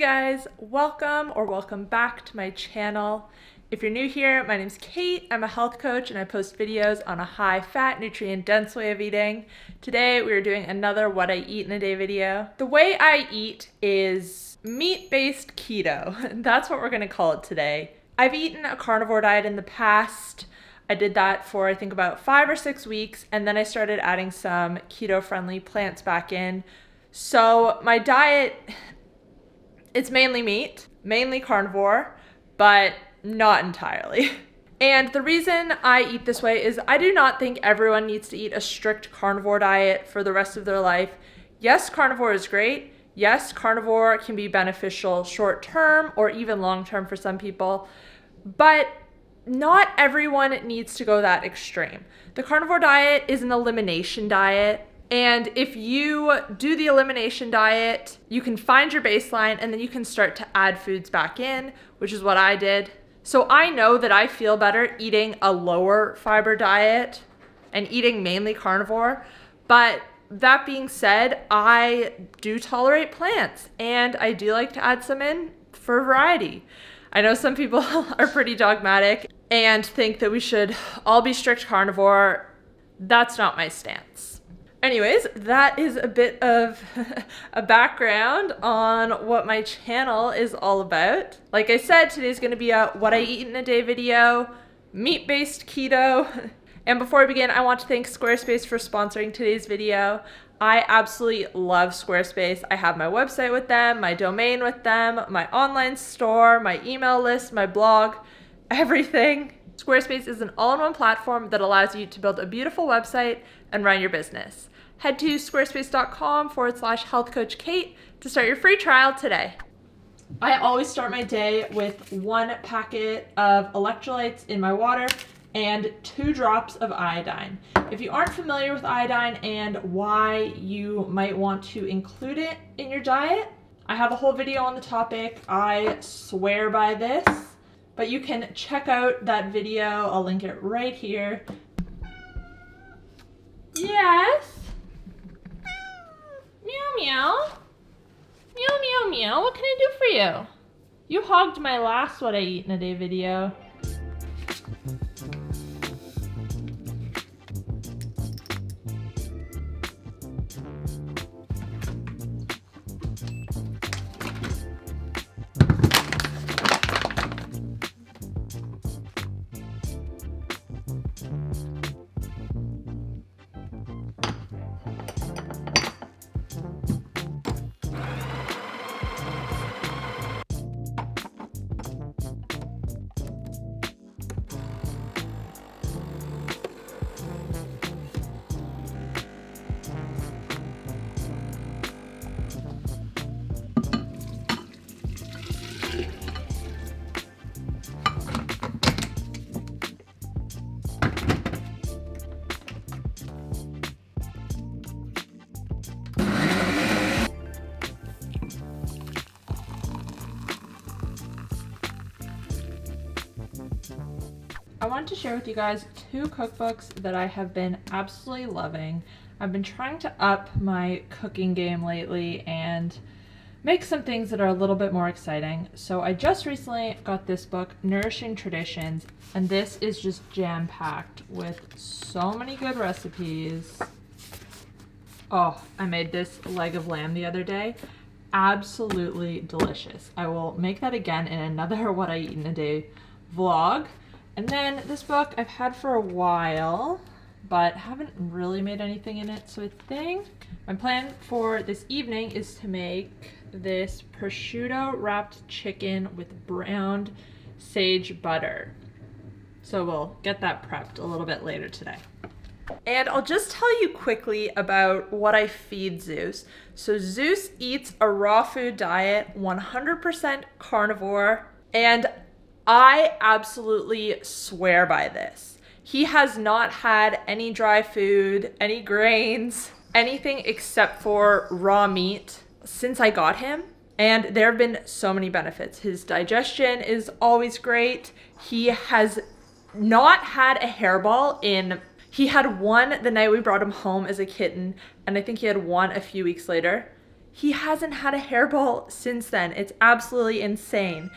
guys, welcome back to my channel. If you're new here, my name's Kate. I'm a health coach and I post videos on a high-fat, nutrient-dense way of eating. Today we are doing another what I eat in a day video. The way I eat is meat-based keto. That's what we're gonna call it today. I've eaten a carnivore diet in the past. I did that for I think about 5 or 6 weeks, and then I started adding some keto-friendly plants back in. So my diet, it's mainly meat, mainly carnivore, but not entirely. And the reason I eat this way is I do not think everyone needs to eat a strict carnivore diet for the rest of their life. Yes, carnivore is great. Yes, carnivore can be beneficial short-term or even long-term for some people, but not everyone needs to go that extreme. The carnivore diet is an elimination diet. And if you do the elimination diet, you can find your baseline and then you can start to add foods back in, which is what I did. So I know that I feel better eating a lower fiber diet and eating mainly carnivore. But that being said, I do tolerate plants and I do like to add some in for variety. I know some people are pretty dogmatic and think that we should all be strict carnivore. That's not my stance. Anyways, that is a bit of a background on what my channel is all about. Like I said, today's gonna be a what I eat in a day video, meat-based keto. And before I begin, I want to thank Squarespace for sponsoring today's video. I absolutely love Squarespace. I have my website with them, my domain with them, my online store, my email list, my blog, everything. Squarespace is an all-in-one platform that allows you to build a beautiful website and run your business. Head to squarespace.com/healthcoachkate to start your free trial today. I always start my day with 1 packet of electrolytes in my water and 2 drops of iodine. If you aren't familiar with iodine and why you might want to include it in your diet, I have a whole video on the topic. I swear by this, but you can check out that video. I'll link it right here. Yes? Meow meow. Meow meow meow. What can I do for you? You hogged my last what I eat in a day video. I want to share with you guys 2 cookbooks that I have been absolutely loving. I've been trying to up my cooking game lately and make some things that are a little bit more exciting. So I just recently got this book, Nourishing Traditions, and this is just jam-packed with so many good recipes. Oh, I made this leg of lamb the other day. Absolutely delicious. I will make that again in another what I eat in a day vlog. And then this book I've had for a while, but haven't really made anything in it. So I think my plan for this evening is to make this prosciutto wrapped chicken with browned sage butter. So we'll get that prepped a little bit later today. And I'll just tell you quickly about what I feed Zeus. So Zeus eats a raw food diet, 100% carnivore, and I absolutely swear by this. He has not had any dry food, any grains, anything except for raw meat since I got him. And there have been so many benefits. His digestion is always great. He has not had a hairball in, he had one the night we brought him home as a kitten, and I think he had one a few weeks later. He hasn't had a hairball since then. It's absolutely insane.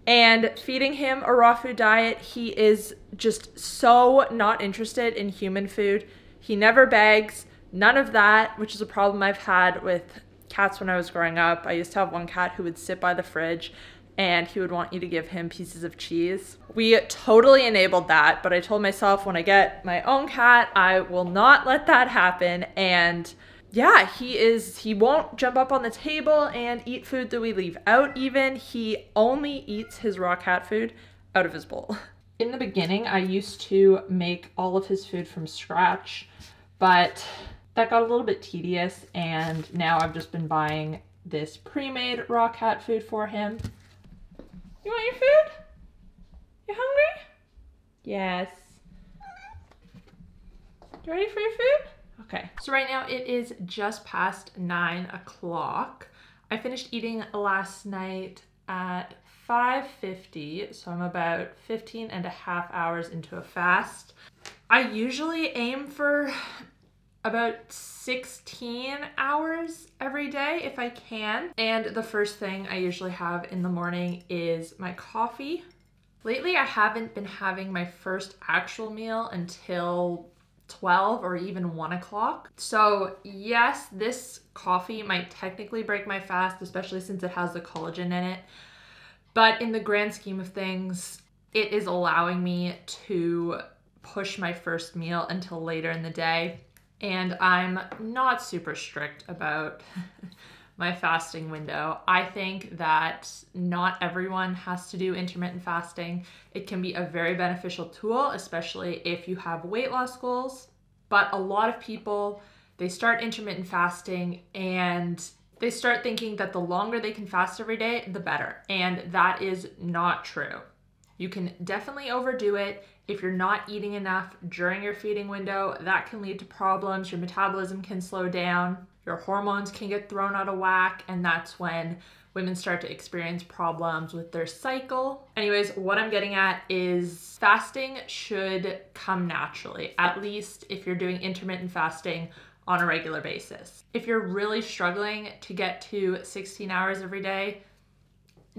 And feeding him a raw food diet, he is just so not interested in human food. He never begs, none of that, which is a problem I've had with cats when I was growing up. I used to have one cat who would sit by the fridge and he would want you to give him pieces of cheese. We totally enabled that, but I told myself when I get my own cat, I will not let that happen. And yeah, he won't jump up on the table and eat food that we leave out even. He only eats his raw cat food out of his bowl. In the beginning, I used to make all of his food from scratch, but that got a little bit tedious, and now I've just been buying this pre-made raw cat food for him. You want your food? You hungry? Yes. You ready for your food? Okay, so right now it is just past 9 o'clock. I finished eating last night at 5:50, so I'm about 15 and a half hours into a fast. I usually aim for about 16 hours every day if I can. And the first thing I usually have in the morning is my coffee. Lately, I haven't been having my first actual meal until 12 or even 1 o'clock. So yes, this coffee might technically break my fast, especially since it has the collagen in it. But in the grand scheme of things, it is allowing me to push my first meal until later in the day. And I'm not super strict about my fasting window. I think that not everyone has to do intermittent fasting. It can be a very beneficial tool, especially if you have weight loss goals. But a lot of people, they start intermittent fasting and they start thinking that the longer they can fast every day, the better. And that is not true. You can definitely overdo it. If you're not eating enough during your feeding window, that can lead to problems. Your metabolism can slow down, your hormones can get thrown out of whack, and that's when women start to experience problems with their cycle. Anyways, what I'm getting at is fasting should come naturally, at least if you're doing intermittent fasting on a regular basis. If you're really struggling to get to 16 hours every day,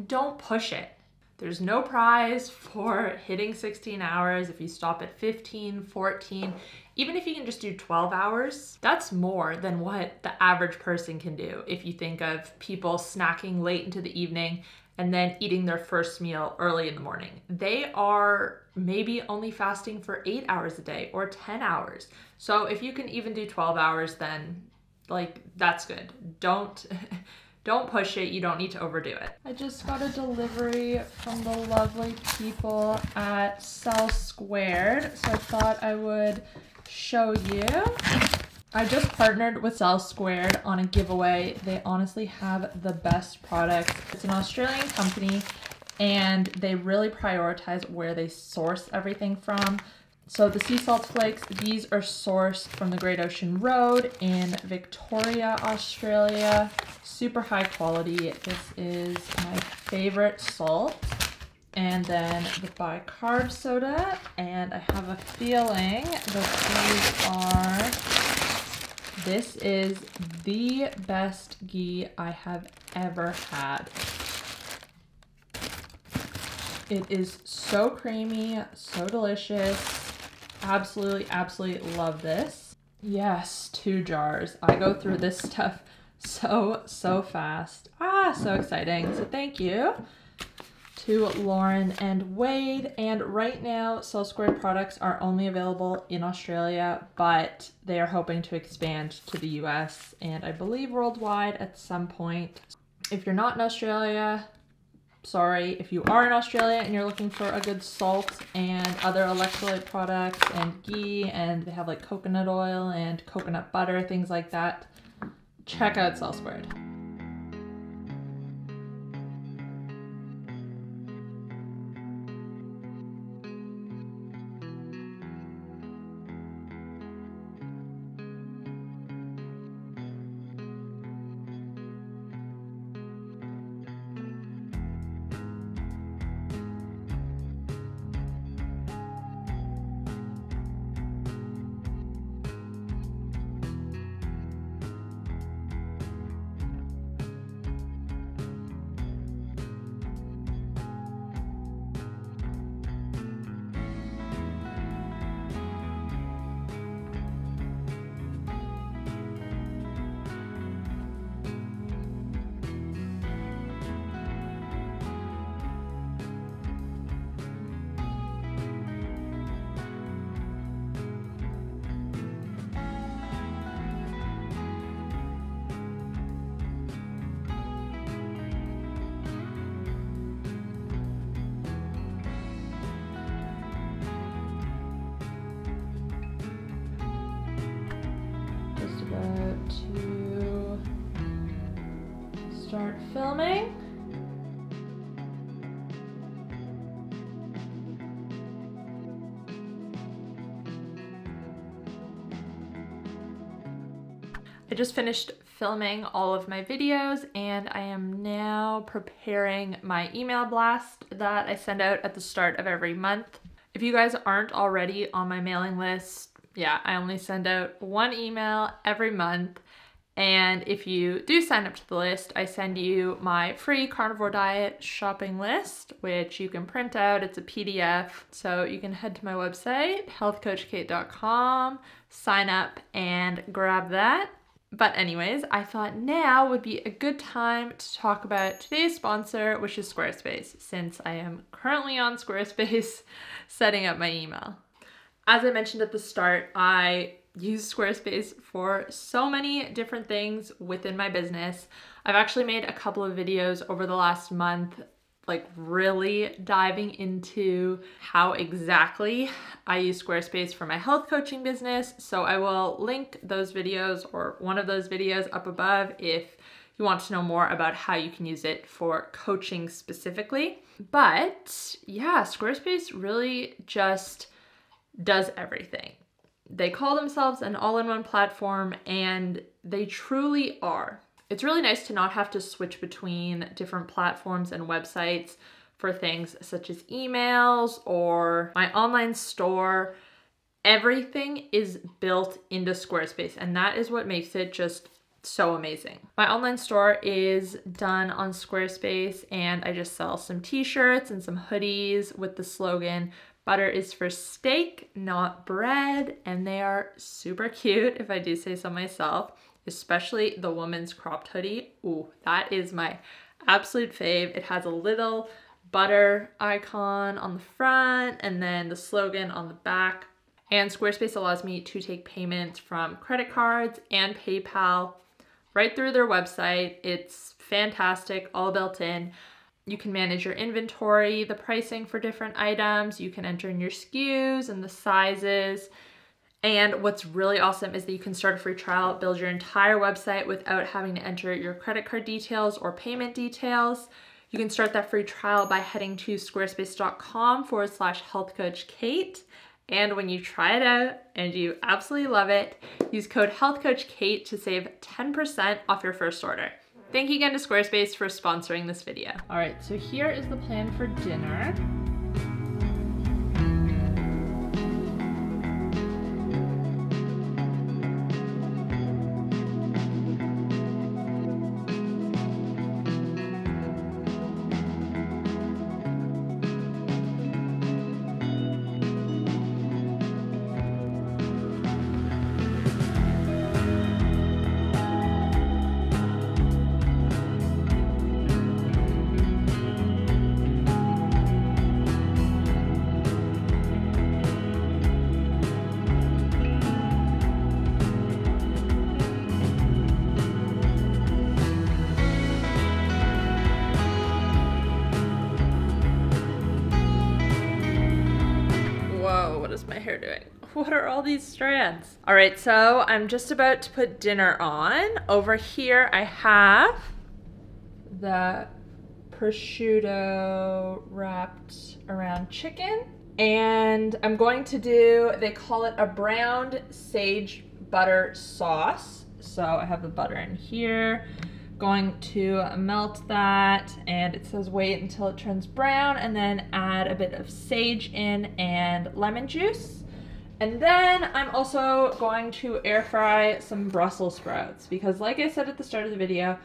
don't push it. There's no prize for hitting 16 hours. If you stop at 15, 14, even if you can just do 12 hours, that's more than what the average person can do. If you think of people snacking late into the evening and then eating their first meal early in the morning, they are maybe only fasting for 8 hours a day or 10 hours. So if you can even do 12 hours, then like that's good. Don't push it. You don't need to overdo it. I just got a delivery from the lovely people at Cell Squared, so I thought I would show you. I just partnered with Cell Squared on a giveaway. They honestly have the best products. It's an Australian company and they really prioritize where they source everything from. So the sea salt flakes, these are sourced from the Great Ocean Road in Victoria, Australia. Super high quality. This is my favorite salt. And then the bicarb soda. And I have a feeling that this is the best ghee I have ever had. It is so creamy, so delicious. Absolutely, absolutely love this. Yes, 2 jars. I go through this stuff so fast. So exciting. So thank you to Lauren and Wade. And right now, Cell Squared products are only available in Australia, but they are hoping to expand to the US and I believe worldwide at some point. If you're not in Australia, sorry. If you are in Australia and you're looking for a good salt and other electrolyte products and ghee, and they have like coconut oil and coconut butter, things like that, check out Cell Squared. start filming. I just finished filming all of my videos and I am now preparing my email blast that I send out at the start of every month. If you guys aren't already on my mailing list, yeah, I only send out one email every month. And if you do sign up to the list, I send you my free carnivore diet shopping list, which you can print out. It's a PDF. So you can head to my website, 𝘾𝙊𝙍𝙀.com, sign up and grab that. But anyways, I thought now would be a good time to talk about today's sponsor, which is Squarespace, since I am currently on Squarespace setting up my email. As I mentioned at the start, I use Squarespace for so many different things within my business. I've actually made a couple of videos over the last month, like really diving into how exactly I use Squarespace for my health coaching business. So I will link those videos or one of those videos up above if you want to know more about how you can use it for coaching specifically. But yeah, Squarespace really just does everything. They call themselves an all-in-one platform, and they truly are. It's really nice to not have to switch between different platforms and websites for things such as emails or my online store. Everything is built into Squarespace, and that is what makes it just so amazing. My online store is done on Squarespace, and I just sell some t-shirts and some hoodies with the slogan, "Butter is for steak, not bread," and they are super cute, if I do say so myself, especially the woman's cropped hoodie. Ooh, that is my absolute fave. It has a little butter icon on the front and then the slogan on the back. And Squarespace allows me to take payments from credit cards and PayPal right through their website. It's fantastic, all built in. You can manage your inventory, the pricing for different items. You can enter in your SKUs and the sizes. And what's really awesome is that you can start a free trial, build your entire website without having to enter your credit card details or payment details. You can start that free trial by heading to squarespace.com/healthcoachkate. And when you try it out and you absolutely love it, use code healthcoachkate to save 10% off your first order. Thank you again to Squarespace for sponsoring this video. All right, so here is the plan for dinner. My hair doing? What are all these strands? All right, so I'm just about to put dinner on. Over here I have the prosciutto wrapped around chicken, and I'm going to do, they call it a browned sage butter sauce. So I have the butter in here. Going to melt that, and it says wait until it turns brown and then add a bit of sage in and lemon juice. And then I'm also going to air fry some Brussels sprouts because, like I said at the start of the video,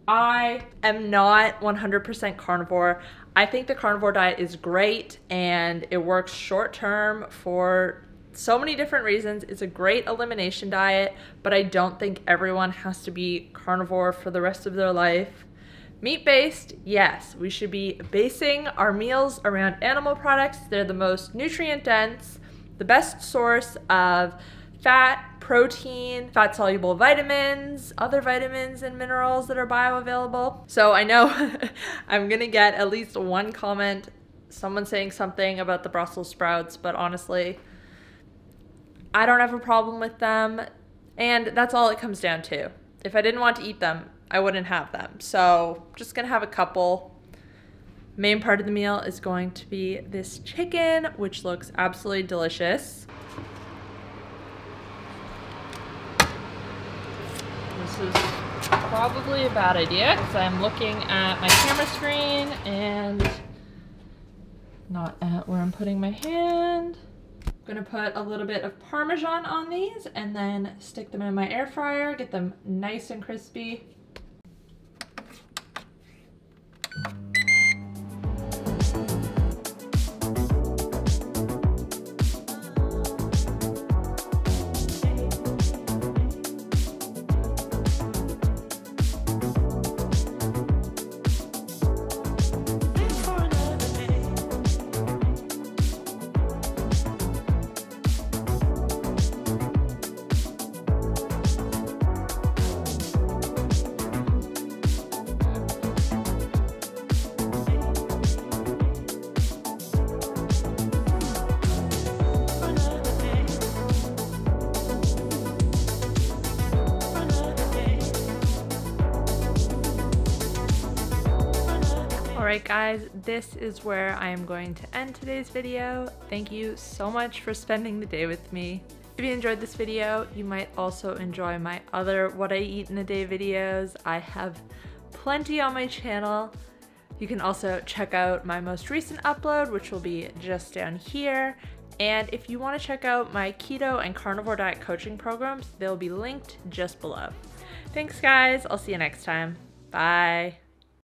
I am not 100% carnivore. I think the carnivore diet is great and it works short term for so many different reasons. It's a great elimination diet, but I don't think everyone has to be carnivore for the rest of their life. Meat-based, yes, we should be basing our meals around animal products. They're the most nutrient-dense, the best source of fat, protein, fat-soluble vitamins, other vitamins and minerals that are bioavailable. So I know I'm gonna get at least one comment, someone saying something about the Brussels sprouts, but honestly, I don't have a problem with them, and that's all it comes down to. If I didn't want to eat them, I wouldn't have them. So just gonna have a couple. Main part of the meal is going to be this chicken, which looks absolutely delicious. This is probably a bad idea because I'm looking at my camera screen and not at where I'm putting my hand. I'm gonna put a little bit of Parmesan on these and then stick them in my air fryer, get them nice and crispy. Alright guys, this is where I am going to end today's video. Thank you so much for spending the day with me. If you enjoyed this video, you might also enjoy my other What I Eat in a Day videos. I have plenty on my channel. You can also check out my most recent upload, which will be just down here. And if you want to check out my keto and carnivore diet coaching programs, they'll be linked just below. Thanks guys, I'll see you next time. Bye.